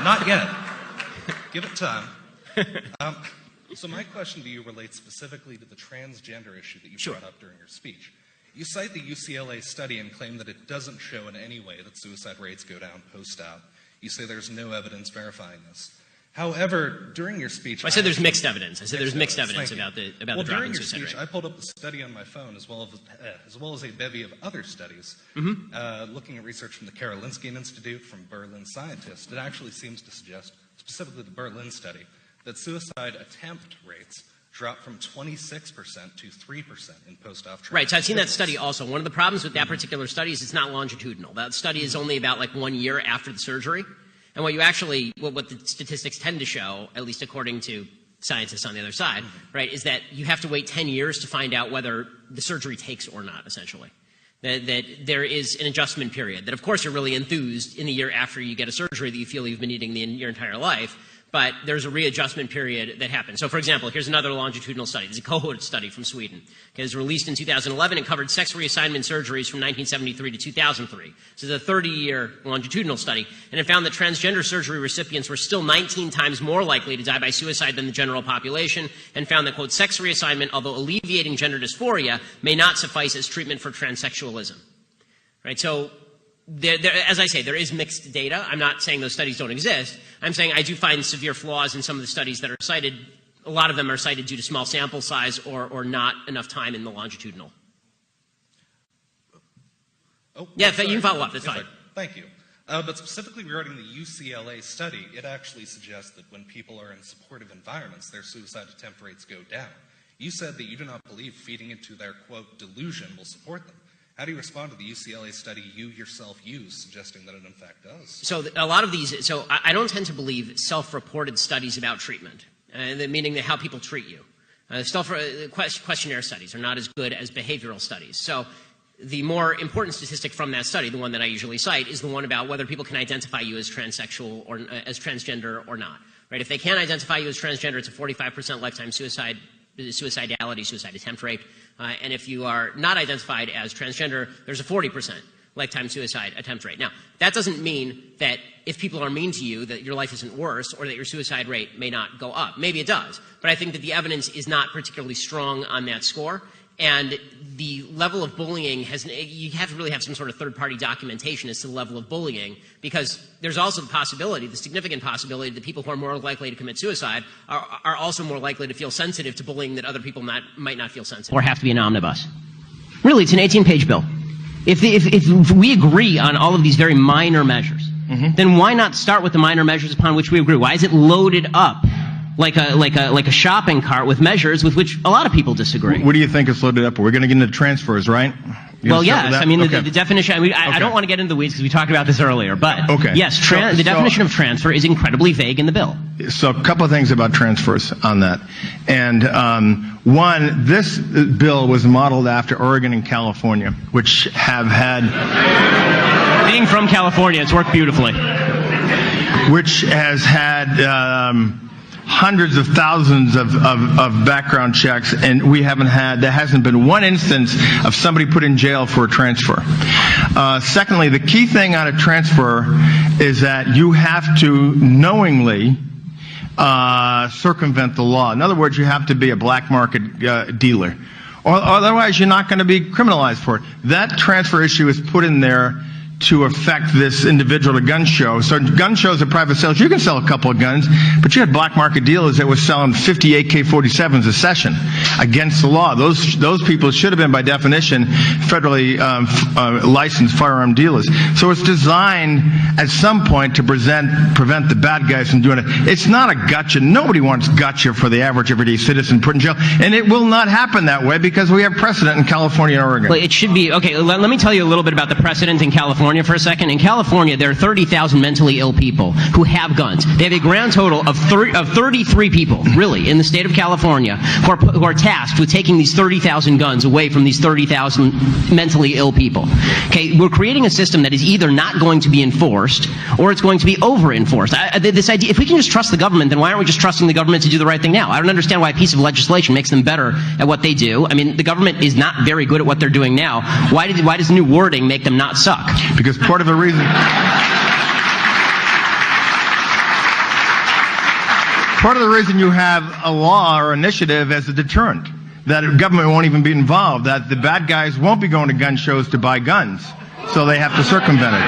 Not yet. Give it time. So my question to you relates specifically to the transgender issue that you brought up during your speech. You cite the UCLA study and claim that it doesn't show in any way that suicide rates go down post-out. You say there's no evidence verifying this. However, during your speech... I said there's mixed evidence. I said there's mixed evidence about the drop in suicide rate. During your speech, I pulled up the study on my phone as well as a bevy of other studies. Looking at research from the Karolinska Institute, from Berlin scientists, it actually seems to suggest, specifically the Berlin study, that suicide attempt rates drop from 26% to 3% in post-op treatment. Right, so I've seen that study also. One of the problems with that particular study is it's not longitudinal. That study is only about like 1 year after the surgery. And what the statistics tend to show, at least according to scientists on the other side, right, is that you have to wait 10 years to find out whether the surgery takes or not, essentially. That there is an adjustment period. That, of course, you're really enthused in the year after you get a surgery that you feel you've been needing your entire life, but there's a readjustment period that happens. So, for example, here's another longitudinal study. This is a cohort study from Sweden. It was released in 2011 and covered sex reassignment surgeries from 1973 to 2003. So it's a 30-year longitudinal study, and it found that transgender surgery recipients were still 19 times more likely to die by suicide than the general population, and found that, quote, sex reassignment, although alleviating gender dysphoria, may not suffice as treatment for transsexualism. Right? So, as I say, there is mixed data. I'm not saying those studies don't exist. I'm saying I do find severe flaws in some of the studies that are cited. A lot of them are cited due to small sample size or not enough time in the longitudinal. Oh, yeah, you can follow up. That's fine. Thank you. But specifically regarding the UCLA study, it actually suggests that when people are in supportive environments, their suicide attempt rates go down. You said that you do not believe feeding into their, quote, delusion will support them. How do you respond to the UCLA study you yourself use, suggesting that it in fact does? So a lot of these, so I don't tend to believe self-reported studies about treatment, meaning that how people treat you. Questionnaire studies are not as good as behavioral studies. So the more important statistic from that study, the one that I usually cite, is the one about whether people can identify you as transsexual or as transgender or not. Right? If they can't identify you as transgender, it's a 45% lifetime suicidality, suicide attempt rate. And if you are not identified as transgender, there's a 40% lifetime suicide attempt rate. Now, that doesn't mean that if people are mean to you that your life isn't worse or that your suicide rate may not go up. Maybe it does. But I think that the evidence is not particularly strong on that score. And the level of bullying you have to really have some sort of third-party documentation as to the level of bullying, because there's also the significant possibility that people who are more likely to commit suicide are also more likely to feel sensitive to bullying that other people might not feel sensitive. Or have to be an omnibus. Really, it's an 18-page bill. If we agree on all of these very minor measures, then why not start with the minor measures upon which we agree? Why is it loaded up like a shopping cart with measures with which a lot of people disagree? What do you think is loaded up? We're going to get into transfers, right? Well, yes. I mean, the definition, I don't want to get into the weeds because we talked about this earlier, but yes, the definition of transfer is incredibly vague in the bill. So a couple of things about transfers on that. And one, this bill was modeled after Oregon and California, which have had... Being from California, it's worked beautifully. Which has had... hundreds of thousands of background checks, and there hasn't been one instance of somebody put in jail for a transfer. Secondly, the key thing on a transfer is that you have to knowingly circumvent the law. In other words, you have to be a black market dealer. Or otherwise, you're not going to be criminalized for it. That transfer issue is put in there to affect this individual to gun show. So gun shows are private sales. You can sell a couple of guns, but you had black market dealers that were selling 50 AK-47s a session against the law. Those people should have been, by definition, federally licensed firearm dealers. So it's designed at some point to prevent the bad guys from doing it. It's not a gotcha. Nobody wants gotcha for the average everyday citizen put in jail, and it will not happen that way because we have precedent in California and Oregon. Well, it should be okay. Let me tell you a little bit about the precedent in California for a second. In California, there are 30,000 mentally ill people who have guns. They have a grand total of 33 people, really, in the state of California who are tasked with taking these 30,000 guns away from these 30,000 mentally ill people. Okay, we're creating a system that is either not going to be enforced or it's going to be over-enforced. This idea, if we can just trust the government, then why aren't we just trusting the government to do the right thing now? I don't understand why a piece of legislation makes them better at what they do. I mean, the government is not very good at what they're doing now. Why does new wording make them not suck? Because part of the reason... part of the reason you have a law or initiative as a deterrent, that government won't even be involved, that the bad guys won't be going to gun shows to buy guns, so they have to circumvent it.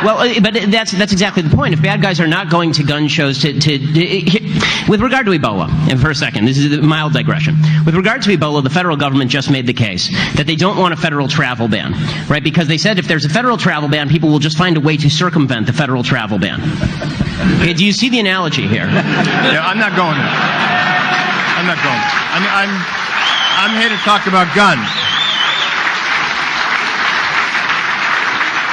Well, but that's exactly the point. If bad guys are not going to gun shows with regard to Ebola, and for a second, this is a mild digression. With regard to Ebola, the federal government just made the case that they don't want a federal travel ban, right? Because they said if there's a federal travel ban, people will just find a way to circumvent the federal travel ban. Okay, do you see the analogy here? Yeah, I'm not going there. I'm not going there. I'm here to talk about guns.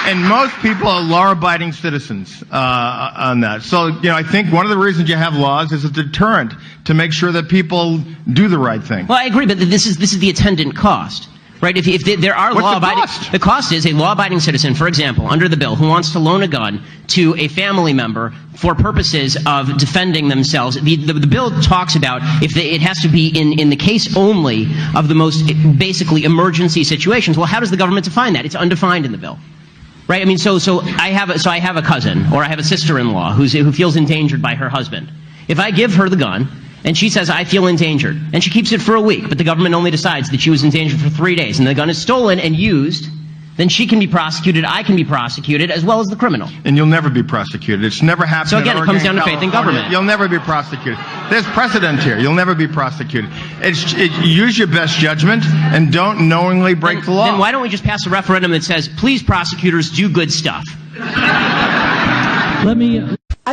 And most people are law-abiding citizens on that. So, I think one of the reasons you have laws is a deterrent to make sure that people do the right thing. Well, I agree, but this is the attendant cost, right? If there are law-abiding, the cost is a law-abiding citizen, for example, under the bill, who wants to loan a gun to a family member for purposes of defending themselves. The bill talks about it has to be in the case only of the most basically emergency situations. Well, how does the government define that? It's undefined in the bill. Right? I mean, so I have a cousin or I have a sister-in-law who feels endangered by her husband. If I give her the gun and she says I feel endangered and she keeps it for a week, but the government only decides that she was endangered for 3 days and the gun is stolen and used, then she can be prosecuted, I can be prosecuted, as well as the criminal. And you'll never be prosecuted. It's never happened. So again, it comes down to faith in government. You'll never be prosecuted. There's precedent here. You'll never be prosecuted. Use your best judgment and don't knowingly break the law. Then why don't we just pass a referendum that says, please, prosecutors, do good stuff? I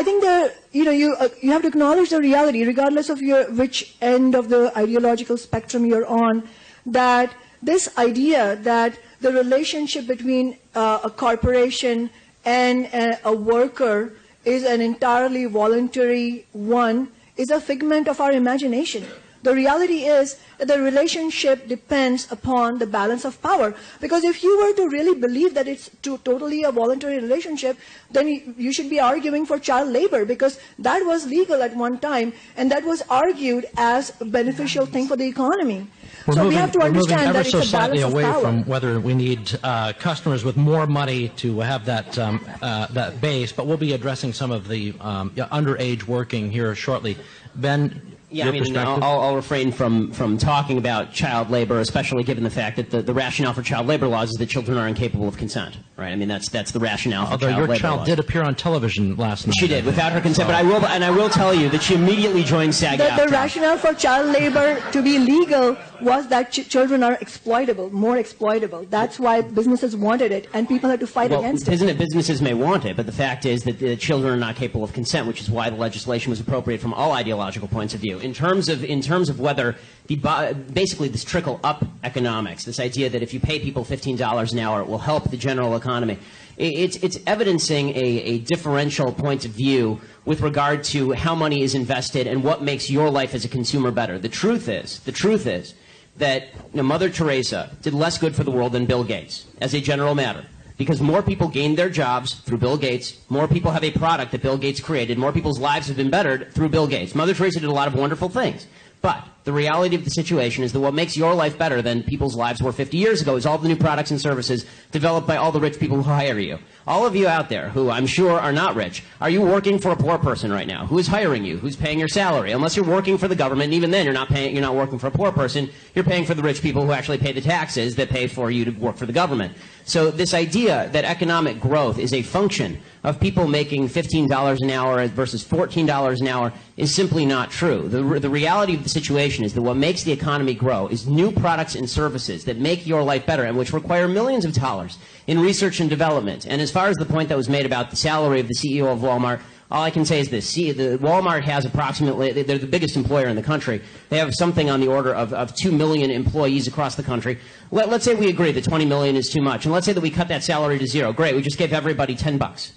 think that you have to acknowledge the reality, regardless of which end of the ideological spectrum you're on, that this idea that the relationship between a corporation and a worker is an entirely voluntary one is a figment of our imagination. The reality is that the relationship depends upon the balance of power. Because if you were to really believe that it's totally a voluntary relationship, then you should be arguing for child labor, because that was legal at one time and that was argued as a beneficial thing for the economy. So we have to understand that it's a balance of power. Away from whether we need customers with more money to have that base, but we'll be addressing some of the underage working here shortly. Ben, yeah, I mean, I'll refrain from talking about child labor, especially given the fact that the rationale for child labor laws is that children are incapable of consent, right? I mean, that's the rationale for child labor laws. Although your child did appear on television last night. She did, without her consent, but I will tell you that she immediately joined SAG-AFTRA. The rationale for child labor to be legal was that children are exploitable, more exploitable. That's why businesses wanted it, and people had to fight against it. Isn't it businesses may want it, but the fact is that the children are not capable of consent, which is why the legislation was appropriate from all ideological points of view. In terms of whether basically this trickle-up economics, this idea that if you pay people $15 an hour, it will help the general economy, it's evidencing a differential point of view with regard to how money is invested and what makes your life as a consumer better. The truth is that Mother Teresa did less good for the world than Bill Gates, as a general matter. Because more people gained their jobs through Bill Gates, more people have a product that Bill Gates created, more people's lives have been bettered through Bill Gates. Mother Teresa did a lot of wonderful things. But the reality of the situation is that what makes your life better than people's lives were 50 years ago is all the new products and services developed by all the rich people who hire you. All of you out there who I'm sure are not rich, are you working for a poor person right now? Who is hiring you? Who's paying your salary? Unless you're working for the government, and even then you're not working for a poor person, you're paying for the rich people who actually pay the taxes that pay for you to work for the government. So this idea that economic growth is a function of people making $15 an hour versus $14 an hour is simply not true. The reality of the situation is that what makes the economy grow is new products and services that make your life better and which require millions of dollars in research and development. And as far as the point that was made about the salary of the CEO of Walmart, all I can say is this. Walmart has approximately, they're the biggest employer in the country. They have something on the order of 2 million employees across the country. Let's say we agree that 20 million is too much. And let's say that we cut that salary to zero. Great, we just gave everybody $10.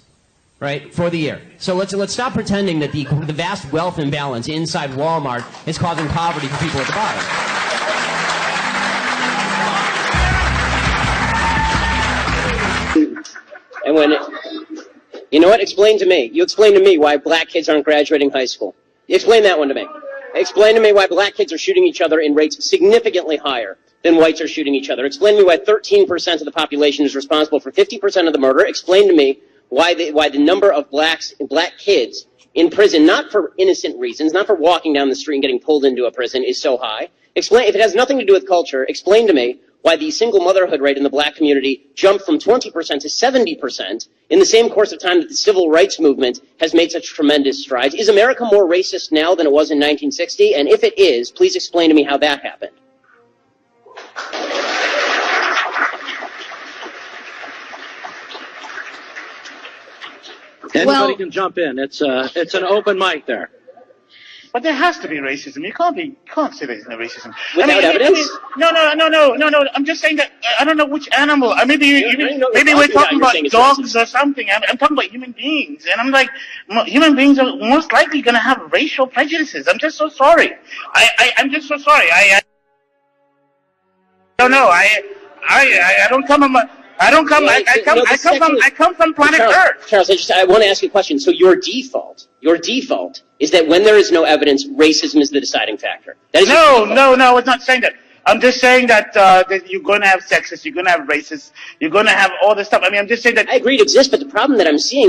Right, for the year. So let's stop pretending that the vast wealth imbalance inside Walmart is causing poverty for people at the bottom. And you know what? Explain to me. You explain to me why black kids aren't graduating high school. Explain that one to me. Explain to me why black kids are shooting each other in rates significantly higher than whites are shooting each other. Explain to me why 13% of the population is responsible for 50% of the murder. Explain to me why the number of black kids in prison, not for innocent reasons, not for walking down the street and getting pulled into a prison, is so high? Explain, if it has nothing to do with culture, explain to me why the single motherhood rate in the black community jumped from 20% to 70% in the same course of time that the civil rights movement has made such tremendous strides. Is America more racist now than it was in 1960? And if it is, please explain to me how that happened. Anybody can jump in. It's an open mic there. But there has to be racism. You can't say there's no racism. Without evidence? No. I'm just saying that I don't know which animal. Maybe we're talking about dogs or something. I'm talking about human beings, and I'm like, human beings are most likely going to have racial prejudices. I'm just so sorry. I'm just so sorry. I don't know. I don't come. I come from planet Earth. Charles, I want to ask you a question. So your default is that when there is no evidence, racism is the deciding factor. That is no, it's not saying that. I'm just saying that you're going to have sexists, you're going to have racists, you're going to have all this stuff. I mean, I'm just saying that. I agree it exists, but the problem that I'm seeing